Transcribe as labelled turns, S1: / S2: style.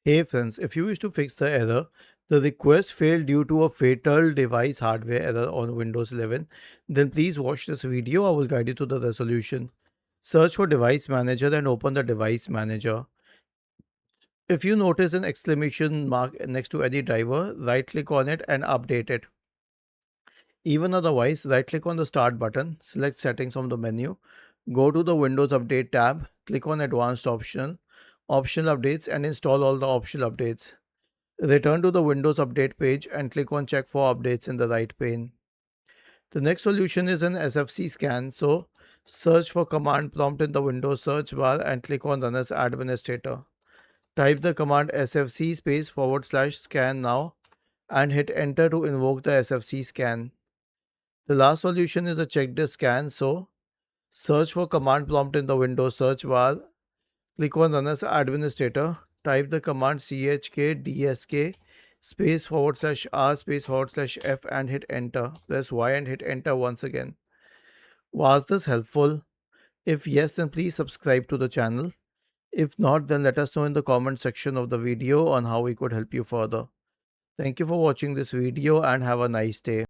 S1: Hey friends, if you wish to fix the error, the request failed due to a fatal device hardware error on Windows 11, then please watch this video. I will guide you to the resolution. Search for Device Manager and open the Device Manager. If you notice an exclamation mark next to any driver, right click on it and update it. Even otherwise, right click on the Start button, select Settings from the menu, go to the Windows Update tab, click on Advanced Optional Updates and install all the optional updates. Return to the Windows Update page and click on Check for Updates in the right pane. The next solution is an SFC scan, so search for command prompt in the Windows search bar and click on Run as Administrator. Type the command SFC space / scan now and hit enter to invoke the SFC scan. The last solution is a checkdisk scan, so search for command prompt in the Windows search bar, click on Run as Administrator, type the command chkdsk space / r space / f and hit enter. Press Y and hit enter once again. Was this helpful? If yes, then please subscribe to the channel. If not, then let us know in the comment section of the video on how we could help you further. Thank you for watching this video and have a nice day.